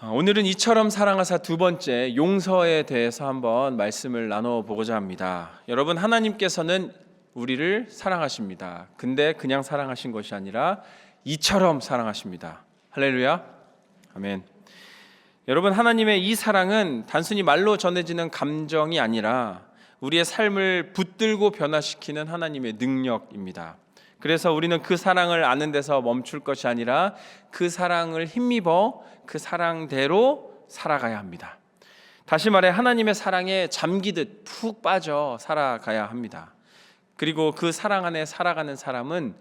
오늘은 이처럼 사랑하사 두 번째 용서에 대해서 한번 말씀을 나눠보고자 합니다. 여러분, 하나님께서는 우리를 사랑하십니다. 근데 그냥 사랑하신 것이 아니라 이처럼 사랑하십니다. 할렐루야, 아멘. 여러분, 하나님의 이 사랑은 단순히 말로 전해지는 감정이 아니라 우리의 삶을 붙들고 변화시키는 하나님의 능력입니다. 그래서 우리는 그 사랑을 아는 데서 멈출 것이 아니라 그 사랑을 힘입어 그 사랑대로 살아가야 합니다. 다시 말해 하나님의 사랑에 잠기듯 푹 빠져 살아가야 합니다. 그리고 그 사랑 안에 살아가는 사람은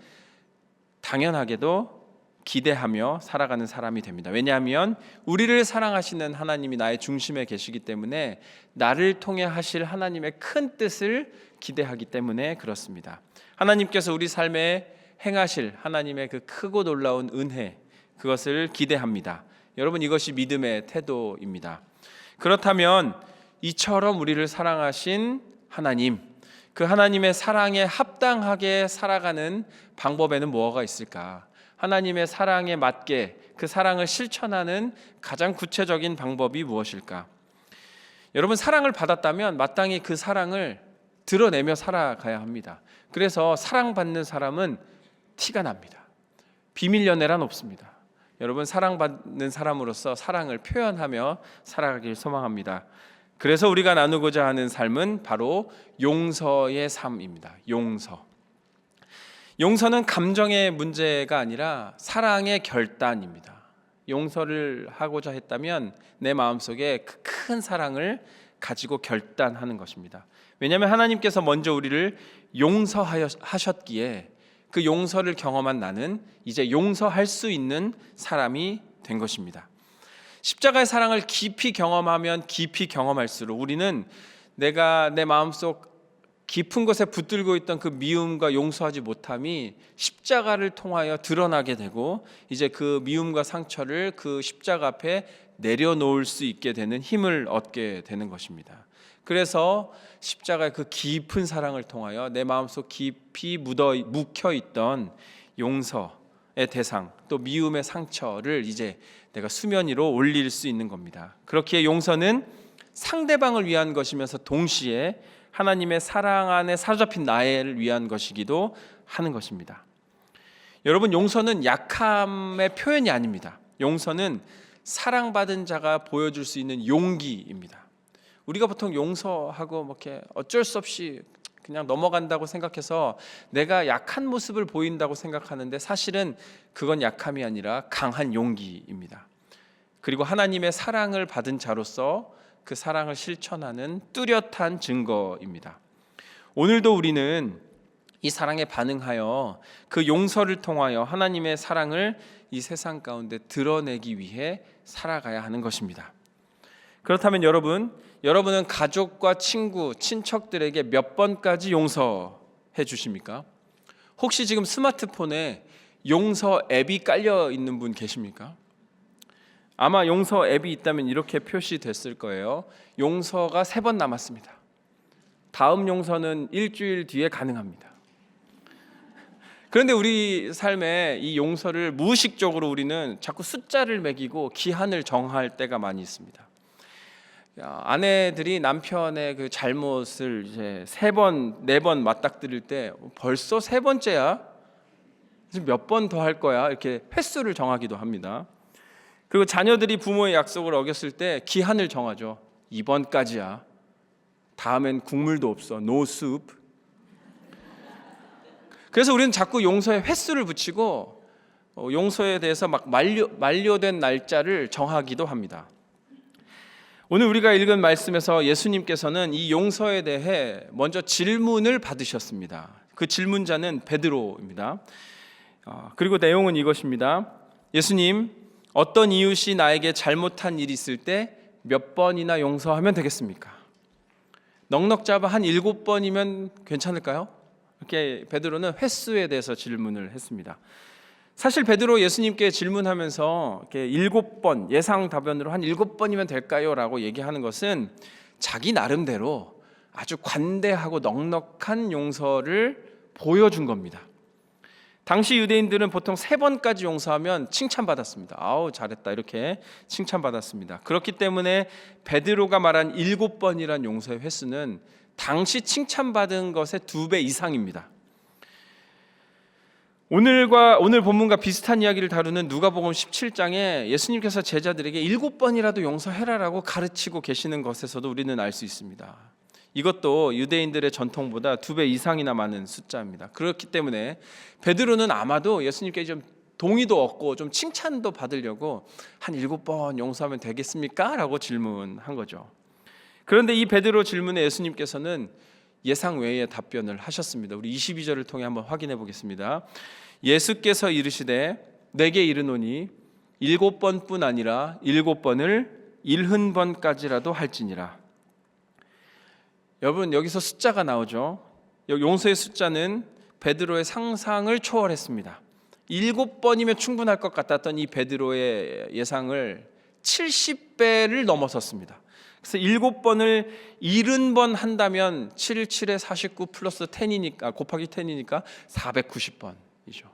당연하게도 기대하며 살아가는 사람이 됩니다. 왜냐하면 우리를 사랑하시는 하나님이 나의 중심에 계시기 때문에 나를 통해 하실 하나님의 큰 뜻을 기대하기 때문에 그렇습니다. 하나님께서 우리 삶에 행하실 하나님의 그 크고 놀라운 은혜, 그것을 기대합니다. 여러분, 이것이 믿음의 태도입니다. 그렇다면 이처럼 우리를 사랑하신 하나님, 그 하나님의 사랑에 합당하게 살아가는 방법에는 뭐가 있을까? 하나님의 사랑에 맞게 그 사랑을 실천하는 가장 구체적인 방법이 무엇일까? 여러분, 사랑을 받았다면 마땅히 그 사랑을 드러내며 살아가야 합니다. 그래서 사랑받는 사람은 티가 납니다. 비밀 연애란 없습니다. 여러분, 사랑받는 사람으로서 사랑을 표현하며 살아가길 소망합니다. 그래서 우리가 나누고자 하는 삶은 바로 용서의 삶입니다. 용서는 감정의 문제가 아니라 사랑의 결단입니다. 용서를 하고자 했다면 내 마음속에 그 큰 사랑을 가지고 결단하는 것입니다. 왜냐하면 하나님께서 먼저 우리를 용서하셨기에 그 용서를 경험한 나는 이제 용서할 수 있는 사람이 된 것입니다. 십자가의 사랑을 깊이 경험하면 깊이 경험할수록 우리는 내가 내 마음속 깊은 곳에 붙들고 있던 그 미움과 용서하지 못함이 십자가를 통하여 드러나게 되고 이제 그 미움과 상처를 그 십자가 앞에 내려놓을 수 있게 되는 힘을 얻게 되는 것입니다. 그래서 십자가의 그 깊은 사랑을 통하여 내 마음속 깊이 묵혀있던 용서의 대상, 또 미움의 상처를 이제 내가 수면 위로 올릴 수 있는 겁니다. 그렇기에 용서는 상대방을 위한 것이면서 동시에 하나님의 사랑 안에 사로잡힌 나를 위한 것이기도 하는 것입니다. 여러분, 용서는 약함의 표현이 아닙니다. 용서는 사랑받은 자가 보여줄 수 있는 용기입니다. 우리가 보통 용서하고 이렇게 어쩔 수 없이 그냥 넘어간다고 생각해서 내가 약한 모습을 보인다고 생각하는데 사실은 그건 약함이 아니라 강한 용기입니다. 그리고 하나님의 사랑을 받은 자로서 그 사랑을 실천하는 뚜렷한 증거입니다. 오늘도 우리는 이 사랑에 반응하여 그 용서를 통하여 하나님의 사랑을 이 세상 가운데 드러내기 위해 살아가야 하는 것입니다. 그렇다면 여러분은 가족과 친구, 친척들에게 몇 번까지 용서해 주십니까? 혹시 지금 스마트폰에 용서 앱이 깔려 있는 분 계십니까? 아마 용서 앱이 있다면 이렇게 표시됐을 거예요. 용서가 3번 남았습니다. 다음 용서는 일주일 뒤에 가능합니다. 그런데 우리 삶에 이 용서를 무의식적으로 우리는 자꾸 숫자를 매기고 기한을 정할 때가 많이 있습니다. 아내들이 남편의 그 잘못을 이제 3번, 4번 맞닥뜨릴 때 벌써 3번째야? 몇 번 더 할 거야? 이렇게 횟수를 정하기도 합니다. 그리고 자녀들이 부모의 약속을 어겼을 때 기한을 정하죠. 2번까지야. 다음엔 국물도 없어. No soup. 그래서 우리는 자꾸 용서에 횟수를 붙이고 용서에 대해서 막 만료된 날짜를 정하기도 합니다. 오늘 우리가 읽은 말씀에서 예수님께서는 이 용서에 대해 먼저 질문을 받으셨습니다. 그 질문자는 베드로입니다. 그리고 내용은 이것입니다. 예수님, 어떤 이웃이 나에게 잘못한 일이 있을 때 몇 번이나 용서하면 되겠습니까? 넉넉 잡아 한 7번이면 괜찮을까요? 이렇게 베드로는 횟수에 대해서 질문을 했습니다. 사실 베드로 예수님께 질문하면서 이렇게 7번, 예상 답변으로 한 7번이면 될까요? 라고 얘기하는 것은 자기 나름대로 아주 관대하고 넉넉한 용서를 보여준 겁니다. 당시 유대인들은 보통 3번까지 용서하면 칭찬받았습니다. 아우 잘했다 이렇게 칭찬받았습니다. 그렇기 때문에 베드로가 말한 7번이란 용서의 횟수는 당시 칭찬받은 것의 2배 이상입니다. 오늘 본문과 비슷한 이야기를 다루는 누가복음 17장에 예수님께서 제자들에게 7번이라도 용서해라라고 가르치고 계시는 것에서도 우리는 알 수 있습니다. 이것도 유대인들의 전통보다 2배 이상이나 많은 숫자입니다. 그렇기 때문에 베드로는 아마도 예수님께 좀 동의도 얻고 좀 칭찬도 받으려고 한 7번 용서하면 되겠습니까? 라고 질문한 거죠. 그런데 이 베드로 질문에 예수님께서는 예상 외의 답변을 하셨습니다. 우리 22절을 통해 한번 확인해 보겠습니다. 예수께서 이르시되 내게 이르노니 7번뿐 아니라 7번을 70번까지라도 할지니라. 여러분 여기서 숫자가 나오죠. 용서의 숫자는 베드로의 상상을 초월했습니다. 7번이면 충분할 것 같았던 이 베드로의 예상을 70배를 넘어섰습니다. 그래서 7번을 70번 한다면 7, 7에 49 플러스 10이니까 곱하기 10이니까 490번이죠.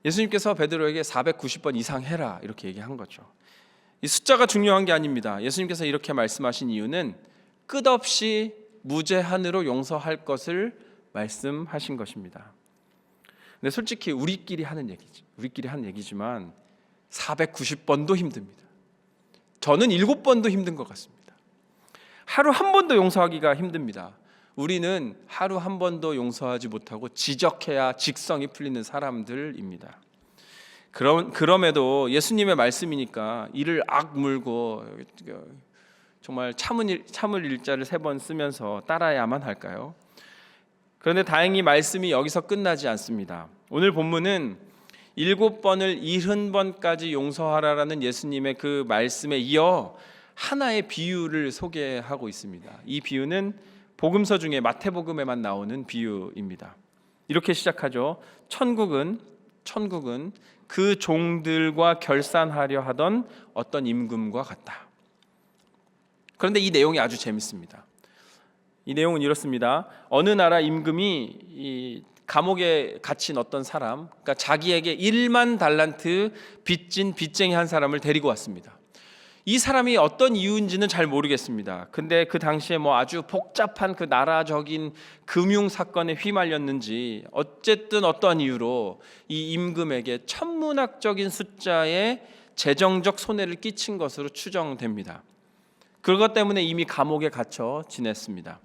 예수님께서 베드로에게 490번 이상 해라 이렇게 얘기한 거죠. 이 숫자가 중요한 게 아닙니다. 예수님께서 이렇게 말씀하신 이유는 끝없이 무제한으로 용서할 것을 말씀하신 것입니다. 근데 솔직히 우리끼리 하는 얘기지만 490번도 힘듭니다. 저는 7번도 힘든 것 같습니다. 하루 한 번도 용서하기가 힘듭니다. 우리는 하루 한 번도 용서하지 못하고 지적해야 직성이 풀리는 사람들입니다. 그럼에도 예수님의 말씀이니까 이를 악물고 정말 참을 일자를 3번 쓰면서 따라야만 할까요? 그런데 다행히 말씀이 여기서 끝나지 않습니다. 오늘 본문은 7번을 70번까지 용서하라라는 예수님의 그 말씀에 이어 하나의 비유를 소개하고 있습니다. 이 비유는 복음서 중에 마태복음에만 나오는 비유입니다. 이렇게 시작하죠. 천국은 그 종들과 결산하려 하던 어떤 임금과 같다. 그런데 이 내용이 아주 재밌습니다. 이 내용은 이렇습니다. 어느 나라 임금이 이 감옥에 갇힌 어떤 사람, 그러니까 자기에게 1만 달란트 빚진 빚쟁이 한 사람을 데리고 왔습니다. 이 사람이 어떤 이유인지는 잘 모르겠습니다. 근데 그 당시에 아주 복잡한 그 나라적인 금융 사건에 휘말렸는지 어쨌든 어떠한 이유로 이 임금에게 천문학적인 숫자의 재정적 손해를 끼친 것으로 추정됩니다. 그것 때문에 이미 감옥에 갇혀 지냈습니다.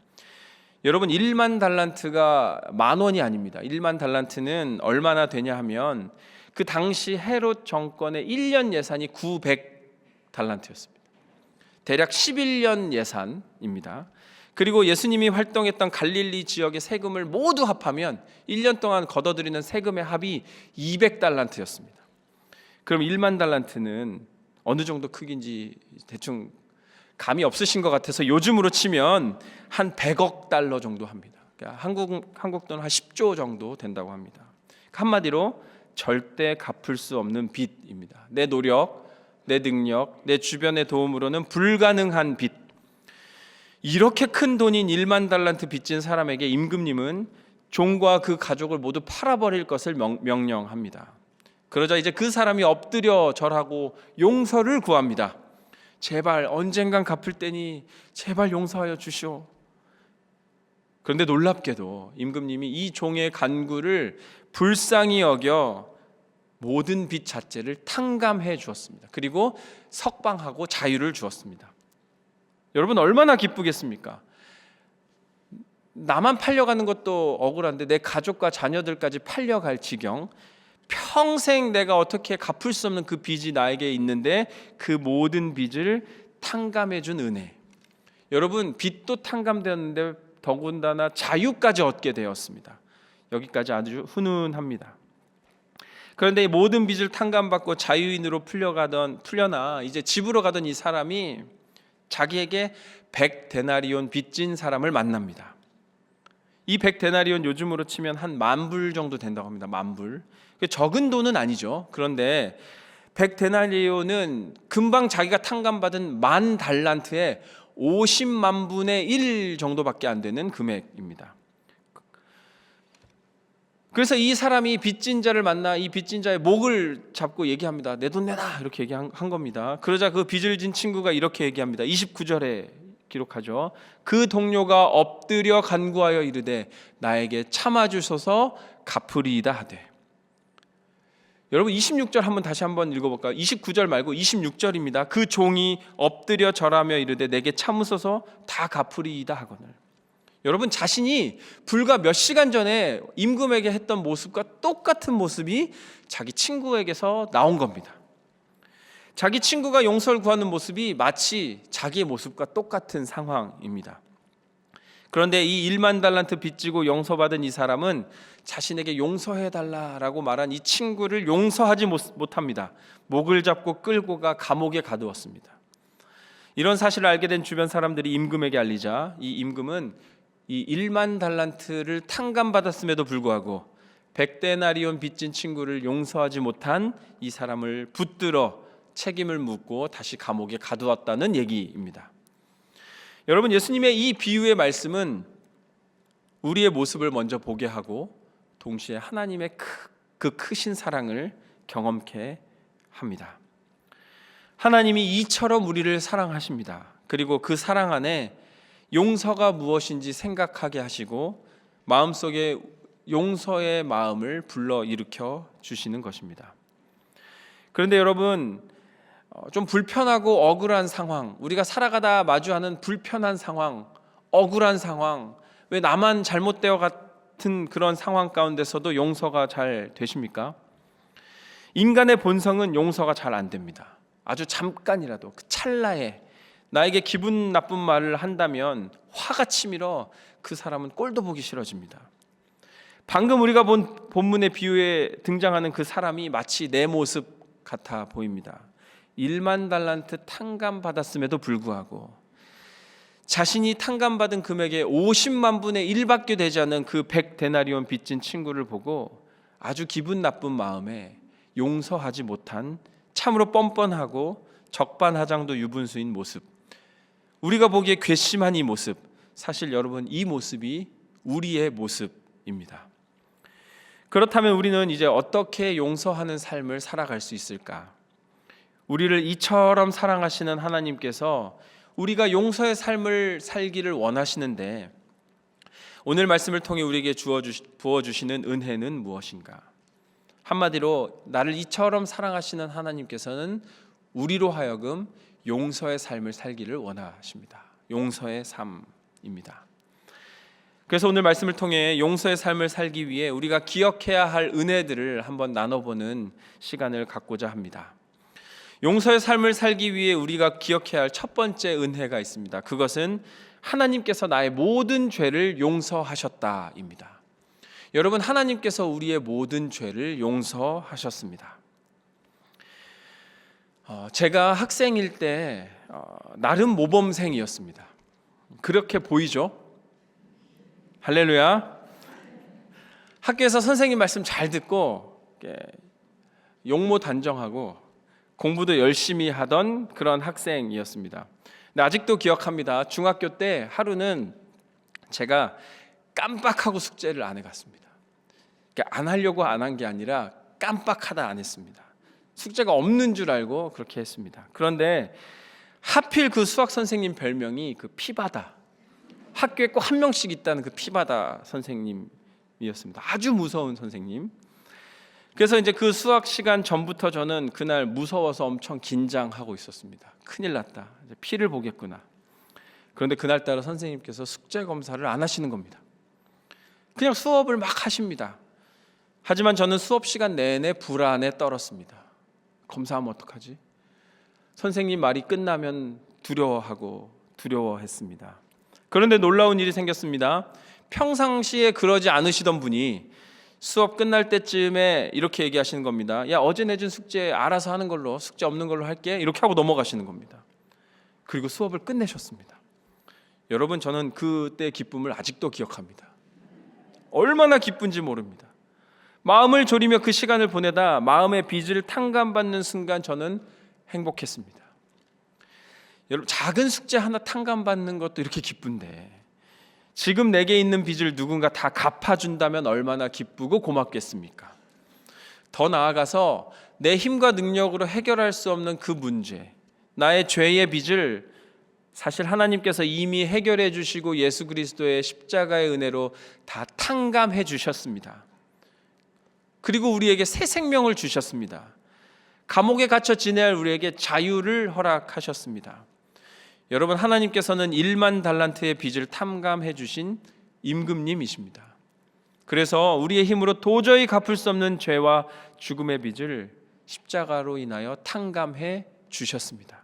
여러분 1만 달란트가 10,000원이 아닙니다. 1만 달란트는 얼마나 되냐 하면 그 당시 헤롯 정권의 1년 예산이 900달란트였습니다. 대략 11년 예산입니다. 그리고 예수님이 활동했던 갈릴리 지역의 세금을 모두 합하면 1년 동안 걷어들이는 세금의 합이 200달란트였습니다. 그럼 1만 달란트는 어느 정도 크기인지 대충 감이 없으신 것 같아서 요즘으로 치면 한 100억 달러 정도 합니다. 그러니까 한국 돈 한 10조 정도 된다고 합니다. 한마디로 절대 갚을 수 없는 빚입니다. 내 노력, 내 능력, 내 주변의 도움으로는 불가능한 빚. 이렇게 큰 돈인 1만 달란트 빚진 사람에게 임금님은 종과 그 가족을 모두 팔아버릴 것을 명령합니다. 그러자 이제 그 사람이 엎드려 절하고 용서를 구합니다. 제발 언젠간 갚을 때니 제발 용서하여 주시오. 그런데 놀랍게도 임금님이 이 종의 간구를 불쌍히 여겨 모든 빚 자체를 탕감해 주었습니다. 그리고 석방하고 자유를 주었습니다. 여러분 얼마나 기쁘겠습니까? 나만 팔려가는 것도 억울한데 내 가족과 자녀들까지 팔려갈 지경, 평생 내가 어떻게 갚을 수 없는 그 빚이 나에게 있는데 그 모든 빚을 탕감해 준 은혜. 여러분 빚도 탕감되었는데 더군다나 자유까지 얻게 되었습니다. 여기까지 아주 훈훈합니다. 그런데 이 모든 빚을 탕감받고 자유인으로 풀려나 이제 집으로 가던 이 사람이 자기에게 100데나리온 빚진 사람을 만납니다. 이 100데나리온 요즘으로 치면 한 10,000불 정도 된다고 합니다. 10,000불. 적은 돈은 아니죠. 그런데 100데나리온은 금방 자기가 탕감받은 10,000달란트의 50만 분의 1 정도밖에 안 되는 금액입니다. 그래서 이 사람이 빚진 자를 만나 이 빚진 자의 목을 잡고 얘기합니다. 내 돈 내놔, 이렇게 얘기한 겁니다. 그러자 그 빚을 진 친구가 이렇게 얘기합니다. 29절에 기록하죠. 그 동료가 엎드려 간구하여 이르되 나에게 참아주소서 갚으리이다 하되. 여러분 26절 한번 다시 한번 읽어볼까요? 29절 말고 26절입니다. 그 종이 엎드려 절하며 이르되 내게 참으소서 다 갚으리이다 하거늘. 여러분 자신이 불과 몇 시간 전에 임금에게 했던 모습과 똑같은 모습이 자기 친구에게서 나온 겁니다. 자기 친구가 용서를 구하는 모습이 마치 자기의 모습과 똑같은 상황입니다. 그런데 이 1만 달란트 빚지고 용서받은 이 사람은 자신에게 용서해달라고 말한 이 친구를 용서하지 못합니다. 목을 잡고 끌고 가 감옥에 가두었습니다. 이런 사실을 알게 된 주변 사람들이 임금에게 알리자 이 임금은 이 1만 달란트를 탕감받았음에도 불구하고 100데나리온 빚진 친구를 용서하지 못한 이 사람을 붙들어 책임을 묻고 다시 감옥에 가두었다는 얘기입니다. 여러분 예수님의 이 비유의 말씀은 우리의 모습을 먼저 보게 하고 동시에 하나님의 그 크신 사랑을 경험케 합니다. 하나님이 이처럼 우리를 사랑하십니다. 그리고 그 사랑 안에 용서가 무엇인지 생각하게 하시고 마음속에 용서의 마음을 불러일으켜 주시는 것입니다. 그런데 여러분 좀 불편하고 억울한 상황, 우리가 살아가다 마주하는 불편한 상황, 억울한 상황, 왜 나만 잘못되어 같은 그런 상황 가운데서도 용서가 잘 되십니까? 인간의 본성은 용서가 잘 안 됩니다. 아주 잠깐이라도 그 찰나에 나에게 기분 나쁜 말을 한다면 화가 치밀어 그 사람은 꼴도 보기 싫어집니다. 방금 우리가 본 본문의 비유에 등장하는 그 사람이 마치 내 모습 같아 보입니다. 1만 달란트 탕감받았음에도 불구하고 자신이 탕감받은 금액의 50만 분의 1밖에 되지 않는 그 100데나리온 빚진 친구를 보고 아주 기분 나쁜 마음에 용서하지 못한 참으로 뻔뻔하고 적반하장도 유분수인 모습, 우리가 보기에 괘씸한 이 모습, 사실 여러분 이 모습이 우리의 모습입니다. 그렇다면 우리는 이제 어떻게 용서하는 삶을 살아갈 수 있을까? 우리를 이처럼 사랑하시는 하나님께서 우리가 용서의 삶을 살기를 원하시는데 오늘 말씀을 통해 우리에게 부어주시는 은혜는 무엇인가? 한마디로 나를 이처럼 사랑하시는 하나님께서는 우리로 하여금 용서의 삶을 살기를 원하십니다. 용서의 삶입니다. 그래서 오늘 말씀을 통해 용서의 삶을 살기 위해 우리가 기억해야 할 은혜들을 한번 나눠보는 시간을 갖고자 합니다. 용서의 삶을 살기 위해 우리가 기억해야 할 첫 번째 은혜가 있습니다. 그것은 하나님께서 나의 모든 죄를 용서하셨다입니다. 여러분, 하나님께서 우리의 모든 죄를 용서하셨습니다. 제가 학생일 때 나름 모범생이었습니다. 그렇게 보이죠? 할렐루야. 학교에서 선생님 말씀 잘 듣고 용모 단정하고 공부도 열심히 하던 그런 학생이었습니다. 근데 아직도 기억합니다. 중학교 때 하루는 제가 깜빡하고 숙제를 안 해갔습니다. 안 하려고 안 한 게 아니라 깜빡하다 안 했습니다. 숙제가 없는 줄 알고 그렇게 했습니다. 그런데 하필 그 수학 선생님 별명이 그 피바다, 학교에 꼭 한 명씩 있다는 그 피바다 선생님이었습니다. 아주 무서운 선생님. 그래서 이제 그 수학 시간 전부터 저는 그날 무서워서 엄청 긴장하고 있었습니다. 큰일 났다, 이제 피를 보겠구나. 그런데 그날따라 선생님께서 숙제 검사를 안 하시는 겁니다. 그냥 수업을 막 하십니다. 하지만 저는 수업 시간 내내 불안에 떨었습니다. 검사하면 어떡하지? 선생님 말이 끝나면 두려워했습니다. 그런데 놀라운 일이 생겼습니다. 평상시에 그러지 않으시던 분이 수업 끝날 때쯤에 이렇게 얘기하시는 겁니다. 야, 어제 내준 숙제 알아서 하는 걸로, 숙제 없는 걸로 할게. 이렇게 하고 넘어가시는 겁니다. 그리고 수업을 끝내셨습니다. 여러분, 저는 그때 기쁨을 아직도 기억합니다. 얼마나 기쁜지 모릅니다. 마음을 졸이며 그 시간을 보내다 마음의 빚을 탕감받는 순간 저는 행복했습니다. 여러분, 작은 숙제 하나 탕감받는 것도 이렇게 기쁜데 지금 내게 있는 빚을 누군가 다 갚아준다면 얼마나 기쁘고 고맙겠습니까? 더 나아가서 내 힘과 능력으로 해결할 수 없는 그 문제, 나의 죄의 빚을 사실 하나님께서 이미 해결해 주시고 예수 그리스도의 십자가의 은혜로 다 탕감해 주셨습니다. 그리고 우리에게 새 생명을 주셨습니다. 감옥에 갇혀 지내야 할 우리에게 자유를 허락하셨습니다. 여러분, 하나님께서는 1만 달란트의 빚을 탕감해 주신 임금님이십니다. 그래서 우리의 힘으로 도저히 갚을 수 없는 죄와 죽음의 빚을 십자가로 인하여 탕감해 주셨습니다.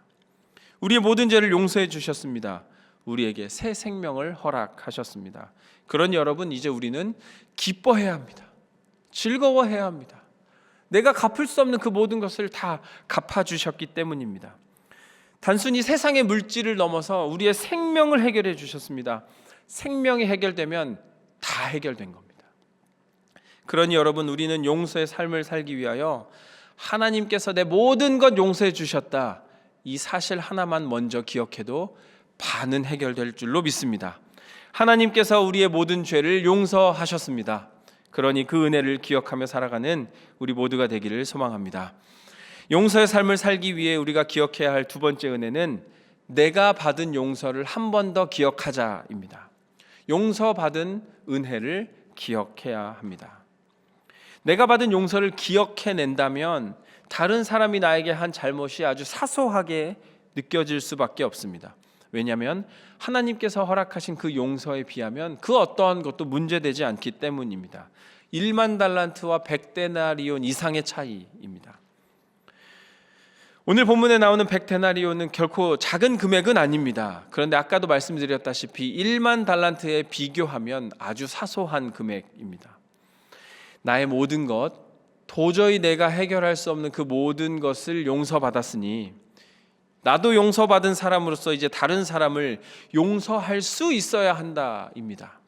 우리의 모든 죄를 용서해 주셨습니다. 우리에게 새 생명을 허락하셨습니다. 그러니 여러분, 이제 우리는 기뻐해야 합니다. 즐거워해야 합니다. 내가 갚을 수 없는 그 모든 것을 다 갚아주셨기 때문입니다. 단순히 세상의 물질을 넘어서 우리의 생명을 해결해 주셨습니다. 생명이 해결되면 다 해결된 겁니다. 그러니 여러분, 우리는 용서의 삶을 살기 위하여 하나님께서 내 모든 것 용서해 주셨다, 이 사실 하나만 먼저 기억해도 반은 해결될 줄로 믿습니다. 하나님께서 우리의 모든 죄를 용서하셨습니다. 그러니 그 은혜를 기억하며 살아가는 우리 모두가 되기를 소망합니다. 용서의 삶을 살기 위해 우리가 기억해야 할 두 번째 은혜는 내가 받은 용서를 한 번 더 기억하자입니다. 용서받은 은혜를 기억해야 합니다. 내가 받은 용서를 기억해낸다면 다른 사람이 나에게 한 잘못이 아주 사소하게 느껴질 수밖에 없습니다. 왜냐하면 하나님께서 허락하신 그 용서에 비하면 그 어떠한 것도 문제되지 않기 때문입니다. 1만 달란트와 100데나리온 이상의 차이입니다. 오늘 본문에 나오는 100데나리온은 결코 작은 금액은 아닙니다. 그런데 아까도 말씀드렸다시피 1만 달란트에 비교하면 아주 사소한 금액입니다. 나의 모든 것, 도저히 내가 해결할 수 없는 그 모든 것을 용서받았으니 나도 용서받은 사람으로서 이제 다른 사람을 용서할 수 있어야 한다입니다.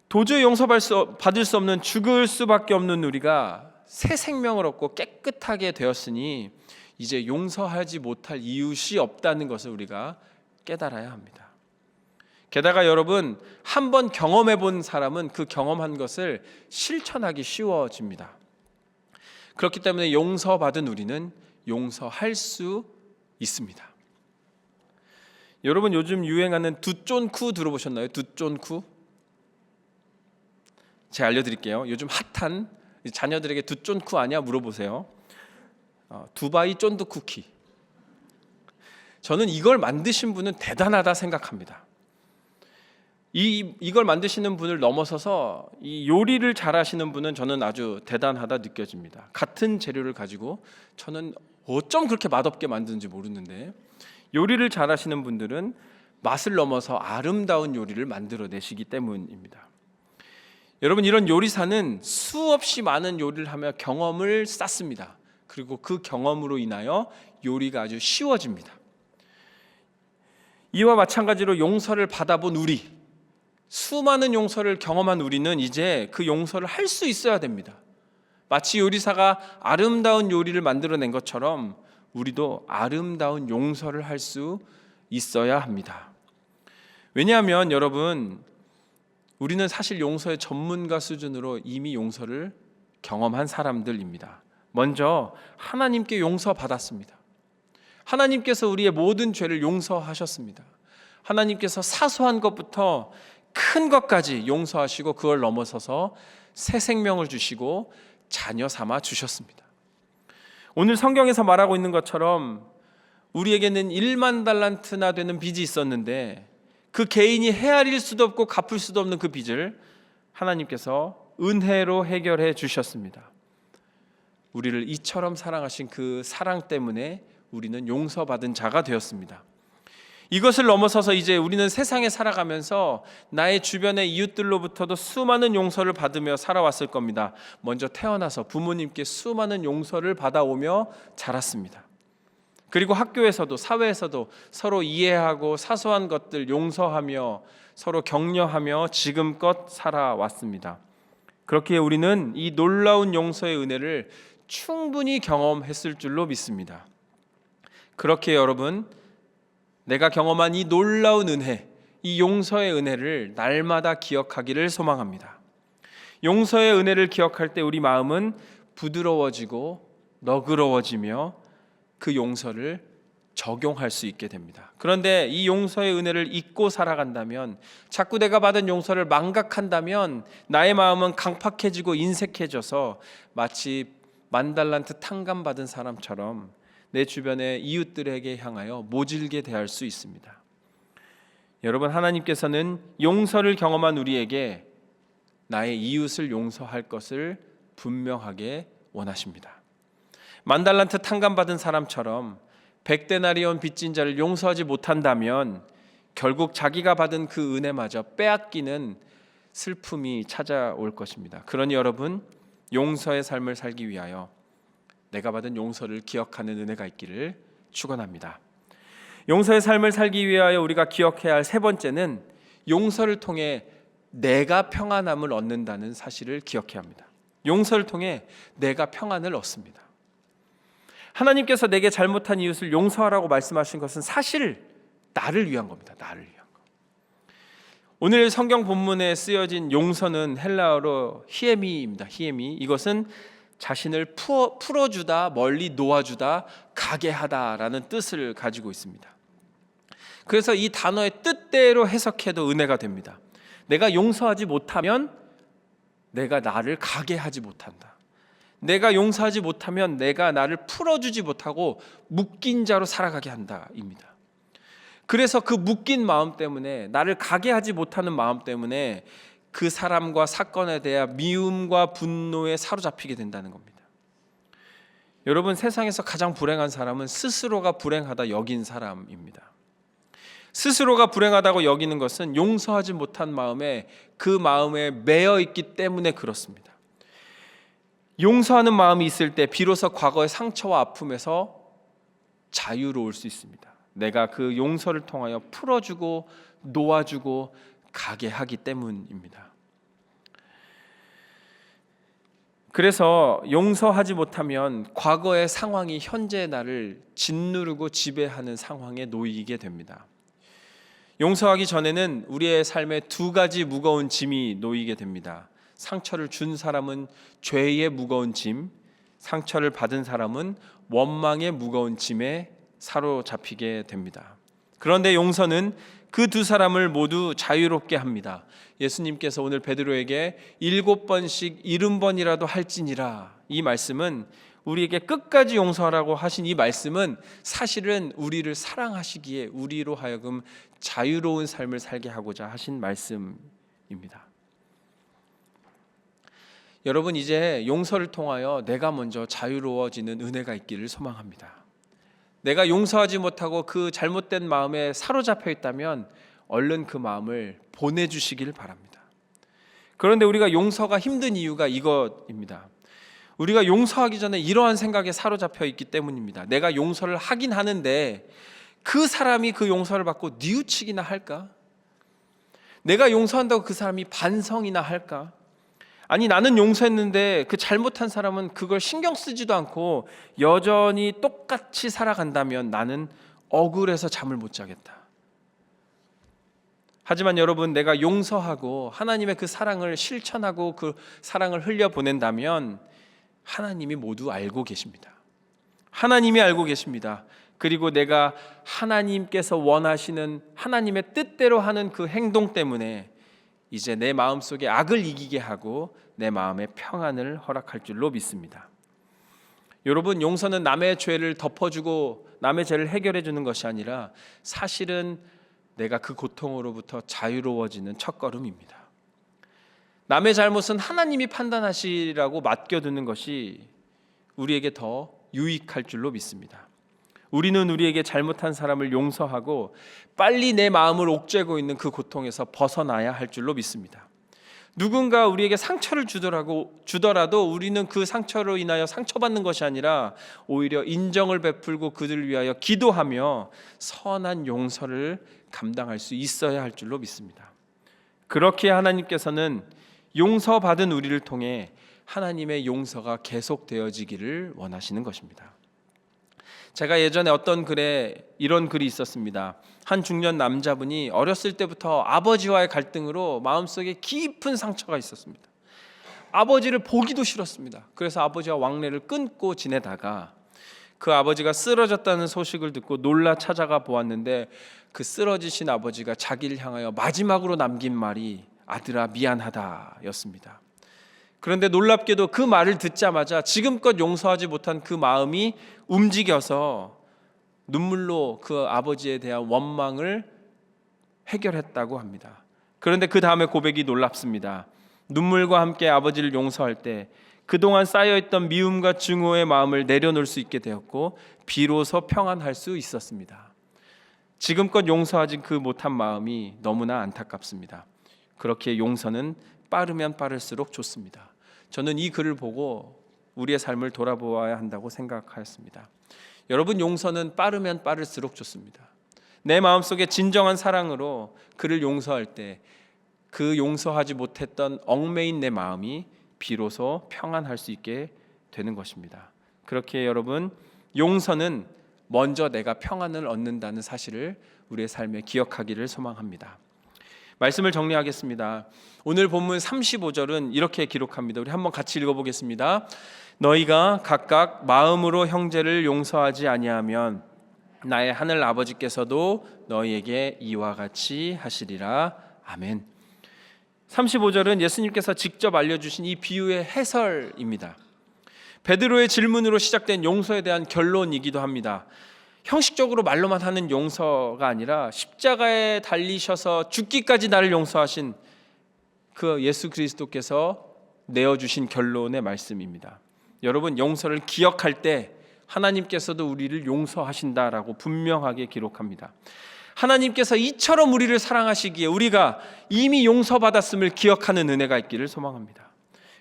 도저히 용서받을 수 없는 죽을 수밖에 없는 우리가 새 생명을 얻고 깨끗하게 되었으니 이제 용서하지 못할 이웃이 없다는 것을 우리가 깨달아야 합니다. 게다가 여러분, 한번 경험해 본 사람은 그 경험한 것을 실천하기 쉬워집니다. 그렇기 때문에 용서받은 우리는 용서할 수 있습니다. 여러분, 요즘 유행하는 두쫀쿠 들어보셨나요? 두쫀쿠? 제가 알려드릴게요. 요즘 핫한, 자녀들에게 두쫀쿠 아냐 물어보세요. 두바이 쫀득 쿠키. 저는 이걸 만드신 분은 대단하다 생각합니다. 이걸 만드시는 분을 넘어서서 이 요리를 잘하시는 분은 저는 아주 대단하다 느껴집니다. 같은 재료를 가지고 저는 어쩜 그렇게 맛없게 만드는지 모르는데, 요리를 잘하시는 분들은 맛을 넘어서 아름다운 요리를 만들어내시기 때문입니다. 여러분, 이런 요리사는 수없이 많은 요리를 하며 경험을 쌓습니다. 그리고 그 경험으로 인하여 요리가 아주 쉬워집니다. 이와 마찬가지로 용서를 받아본 우리, 수많은 용서를 경험한 우리는 이제 그 용서를 할 수 있어야 됩니다. 마치 요리사가 아름다운 요리를 만들어낸 것처럼 우리도 아름다운 용서를 할 수 있어야 합니다. 왜냐하면 여러분, 우리는 사실 용서의 전문가 수준으로 이미 용서를 경험한 사람들입니다. 먼저 하나님께 용서받았습니다. 하나님께서 우리의 모든 죄를 용서하셨습니다. 하나님께서 사소한 것부터 큰 것까지 용서하시고 그걸 넘어서서 새 생명을 주시고 자녀 삼아 주셨습니다. 오늘 성경에서 말하고 있는 것처럼 우리에게는 1만 달란트나 되는 빚이 있었는데 그 개인이 헤아릴 수도 없고 갚을 수도 없는 그 빚을 하나님께서 은혜로 해결해 주셨습니다. 우리를 이처럼 사랑하신 그 사랑 때문에 우리는 용서받은 자가 되었습니다. 이것을 넘어서서 이제 우리는 세상에 살아가면서 나의 주변의 이웃들로부터도 수많은 용서를 받으며 살아왔을 겁니다. 먼저 태어나서 부모님께 수많은 용서를 받아오며 자랐습니다. 그리고 학교에서도 사회에서도 서로 이해하고 사소한 것들 용서하며 서로 격려하며 지금껏 살아왔습니다. 그렇기에 우리는 이 놀라운 용서의 은혜를 충분히 경험했을 줄로 믿습니다. 그렇게 여러분, 내가 경험한 이 놀라운 은혜, 이 용서의 은혜를 날마다 기억하기를 소망합니다. 용서의 은혜를 기억할 때 우리 마음은 부드러워지고 너그러워지며 그 용서를 적용할 수 있게 됩니다. 그런데 이 용서의 은혜를 잊고 살아간다면, 자꾸 내가 받은 용서를 망각한다면 나의 마음은 강팍해지고 인색해져서 마치 만달란트 탕감 받은 사람처럼 내 주변의 이웃들에게 향하여 모질게 대할 수 있습니다. 여러분, 하나님께서는 용서를 경험한 우리에게 나의 이웃을 용서할 것을 분명하게 원하십니다. 만달란트 탕감 받은 사람처럼 100데나리온 빚진 자를 용서하지 못한다면 결국 자기가 받은 그 은혜마저 빼앗기는 슬픔이 찾아올 것입니다. 그러니 여러분, 용서의 삶을 살기 위하여 내가 받은 용서를 기억하는 은혜가 있기를 축원합니다. 용서의 삶을 살기 위하여 우리가 기억해야 할 세 번째는 용서를 통해 내가 평안함을 얻는다는 사실을 기억해야 합니다. 용서를 통해 내가 평안을 얻습니다. 하나님께서 내게 잘못한 이웃을 용서하라고 말씀하신 것은 사실 나를 위한 겁니다. 나를 위한 것. 오늘 성경 본문에 쓰여진 용서는 헬라어로 히에미입니다. 히에미. 이것은 자신을 풀어주다, 멀리 놓아주다, 가게 하다라는 뜻을 가지고 있습니다. 그래서 이 단어의 뜻대로 해석해도 은혜가 됩니다. 내가 용서하지 못하면 내가 나를 가게 하지 못한다. 내가 용서하지 못하면 내가 나를 풀어주지 못하고 묶인 자로 살아가게 한다입니다. 그래서 그 묶인 마음 때문에, 나를 가게 하지 못하는 마음 때문에 그 사람과 사건에 대한 미움과 분노에 사로잡히게 된다는 겁니다. 여러분, 세상에서 가장 불행한 사람은 스스로가 불행하다 여긴 사람입니다. 스스로가 불행하다고 여기는 것은 용서하지 못한 마음에, 그 마음에 매여 있기 때문에 그렇습니다. 용서하는 마음이 있을 때 비로소 과거의 상처와 아픔에서 자유로울 수 있습니다. 내가 그 용서를 통하여 풀어주고 놓아주고 가게 하기 때문입니다. 그래서 용서하지 못하면 과거의 상황이 현재의 나를 짓누르고 지배하는 상황에 놓이게 됩니다. 용서하기 전에는 우리의 삶에 두 가지 무거운 짐이 놓이게 됩니다. 상처를 준 사람은 죄의 무거운 짐, 상처를 받은 사람은 원망의 무거운 짐에 사로잡히게 됩니다. 그런데 용서는 그 두 사람을 모두 자유롭게 합니다. 예수님께서 오늘 베드로에게 7번씩 70번이라도 할지니라, 이 말씀은, 우리에게 끝까지 용서하라고 하신 이 말씀은 사실은 우리를 사랑하시기에 우리로 하여금 자유로운 삶을 살게 하고자 하신 말씀입니다. 여러분, 이제 용서를 통하여 내가 먼저 자유로워지는 은혜가 있기를 소망합니다. 내가 용서하지 못하고 그 잘못된 마음에 사로잡혀 있다면 얼른 그 마음을 보내주시길 바랍니다. 그런데 우리가 용서가 힘든 이유가 이것입니다. 우리가 용서하기 전에 이러한 생각에 사로잡혀 있기 때문입니다. 내가 용서를 하긴 하는데 그 사람이 그 용서를 받고 뉘우치기나 할까? 내가 용서한다고 그 사람이 반성이나 할까? 아니, 나는 용서했는데 그 잘못한 사람은 그걸 신경 쓰지도 않고 여전히 똑같이 살아간다면 나는 억울해서 잠을 못 자겠다. 하지만 여러분, 내가 용서하고 하나님의 그 사랑을 실천하고 그 사랑을 흘려보낸다면 하나님이 모두 알고 계십니다. 하나님이 알고 계십니다. 그리고 내가 하나님께서 원하시는 하나님의 뜻대로 하는 그 행동 때문에 이제 내 마음속에 악을 이기게 하고 내 마음에 평안을 허락할 줄로 믿습니다. 여러분, 용서는 남의 죄를 덮어주고 남의 죄를 해결해 주는 것이 아니라 사실은 내가 그 고통으로부터 자유로워지는 첫걸음입니다. 남의 잘못은 하나님이 판단하시라고 맡겨두는 것이 우리에게 더 유익할 줄로 믿습니다. 우리는 우리에게 잘못한 사람을 용서하고 빨리 내 마음을 옥죄고 있는 그 고통에서 벗어나야 할 줄로 믿습니다. 누군가 우리에게 상처를 주더라도 우리는 그 상처로 인하여 상처받는 것이 아니라 오히려 인정을 베풀고 그들을 위하여 기도하며 선한 용서를 감당할 수 있어야 할 줄로 믿습니다. 그렇게 하나님께서는 용서받은 우리를 통해 하나님의 용서가 계속되어지기를 원하시는 것입니다. 제가 예전에 어떤 글에 이런 글이 있었습니다. 한 중년 남자분이 어렸을 때부터 아버지와의 갈등으로 마음속에 깊은 상처가 있었습니다. 아버지를 보기도 싫었습니다. 그래서 아버지와 왕래를 끊고 지내다가 그 아버지가 쓰러졌다는 소식을 듣고 놀라 찾아가 보았는데 그 쓰러지신 아버지가 자기를 향하여 마지막으로 남긴 말이 아들아 미안하다 였습니다. 그런데 놀랍게도 그 말을 듣자마자 지금껏 용서하지 못한 그 마음이 움직여서 눈물로 그 아버지에 대한 원망을 해결했다고 합니다. 그런데 그 다음에 고백이 놀랍습니다. 눈물과 함께 아버지를 용서할 때 그동안 쌓여있던 미움과 증오의 마음을 내려놓을 수 있게 되었고 비로소 평안할 수 있었습니다. 지금껏 용서하지 그 못한 마음이 너무나 안타깝습니다. 그렇게 용서는 빠르면 빠를수록 좋습니다. 저는 이 글을 보고 우리의 삶을 돌아보아야 한다고 생각하였습니다. 여러분, 용서는 빠르면 빠를수록 좋습니다. 내 마음속에 진정한 사랑으로 그를 용서할 때 그 용서하지 못했던 얽매인 내 마음이 비로소 평안할 수 있게 되는 것입니다. 그렇게 여러분, 용서는 먼저 내가 평안을 얻는다는 사실을 우리의 삶에 기억하기를 소망합니다. 말씀을 정리하겠습니다. 오늘 본문 35절은 이렇게 기록합니다. 우리 한번 같이 읽어보겠습니다. 너희가 각각 마음으로 형제를 용서하지 아니하면 나의 하늘 아버지께서도 너희에게 이와 같이 하시리라. 아멘. 35절은 예수님께서 직접 알려주신 이 비유의 해설입니다. 베드로의 질문으로 시작된 용서에 대한 결론이기도 합니다. 형식적으로 말로만 하는 용서가 아니라 십자가에 달리셔서 죽기까지 나를 용서하신 그 예수 그리스도께서 내어주신 결론의 말씀입니다. 여러분, 용서를 기억할 때 하나님께서도 우리를 용서하신다라고 분명하게 기록합니다. 하나님께서 이처럼 우리를 사랑하시기에 우리가 이미 용서받았음을 기억하는 은혜가 있기를 소망합니다.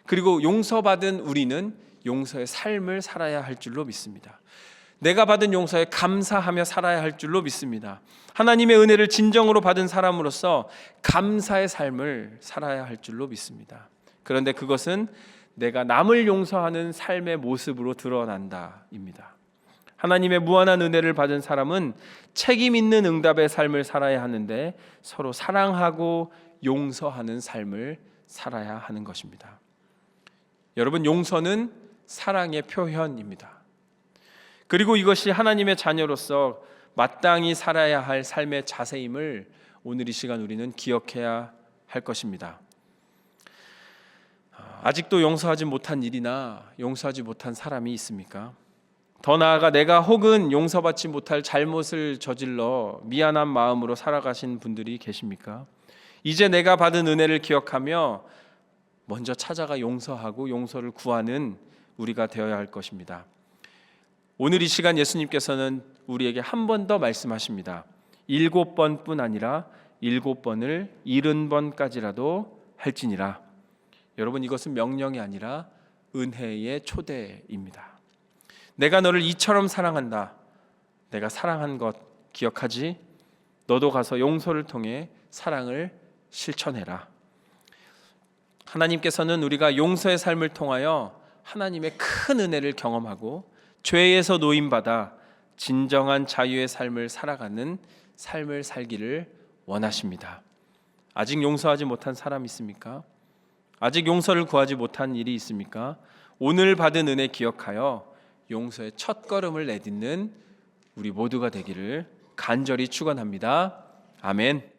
그리고 용서받은 우리는 용서의 삶을 살아야 할 줄로 믿습니다. 내가 받은 용서에 감사하며 살아야 할 줄로 믿습니다. 하나님의 은혜를 진정으로 받은 사람으로서 감사의 삶을 살아야 할 줄로 믿습니다. 그런데 그것은 내가 남을 용서하는 삶의 모습으로 드러난다입니다. 하나님의 무한한 은혜를 받은 사람은 책임 있는 응답의 삶을 살아야 하는데 서로 사랑하고 용서하는 삶을 살아야 하는 것입니다. 여러분, 용서는 사랑의 표현입니다. 그리고 이것이 하나님의 자녀로서 마땅히 살아야 할 삶의 자세임을 오늘 이 시간 우리는 기억해야 할 것입니다. 아직도 용서하지 못한 일이나 용서하지 못한 사람이 있습니까? 더 나아가 내가 혹은 용서받지 못할 잘못을 저질러 미안한 마음으로 살아가신 분들이 계십니까? 이제 내가 받은 은혜를 기억하며 먼저 찾아가 용서하고 용서를 구하는 우리가 되어야 할 것입니다. 오늘 이 시간 예수님께서는 우리에게 한 번 더 말씀하십니다. 7번뿐 아니라 7번을 70번까지라도 할지니라. 여러분, 이것은 명령이 아니라 은혜의 초대입니다. 내가 너를 이처럼 사랑한다. 내가 사랑한 것 기억하지? 너도 가서 용서를 통해 사랑을 실천해라. 하나님께서는 우리가 용서의 삶을 통하여 하나님의 큰 은혜를 경험하고 죄에서 노임받아 진정한 자유의 삶을 살아가는 삶을 살기를 원하십니다. 아직 용서하지 못한 사람 있습니까? 아직 용서를 구하지 못한 일이 있습니까? 오늘 받은 은혜 기억하여 용서의 첫걸음을 내딛는 우리 모두가 되기를 간절히 축원합니다. 아멘.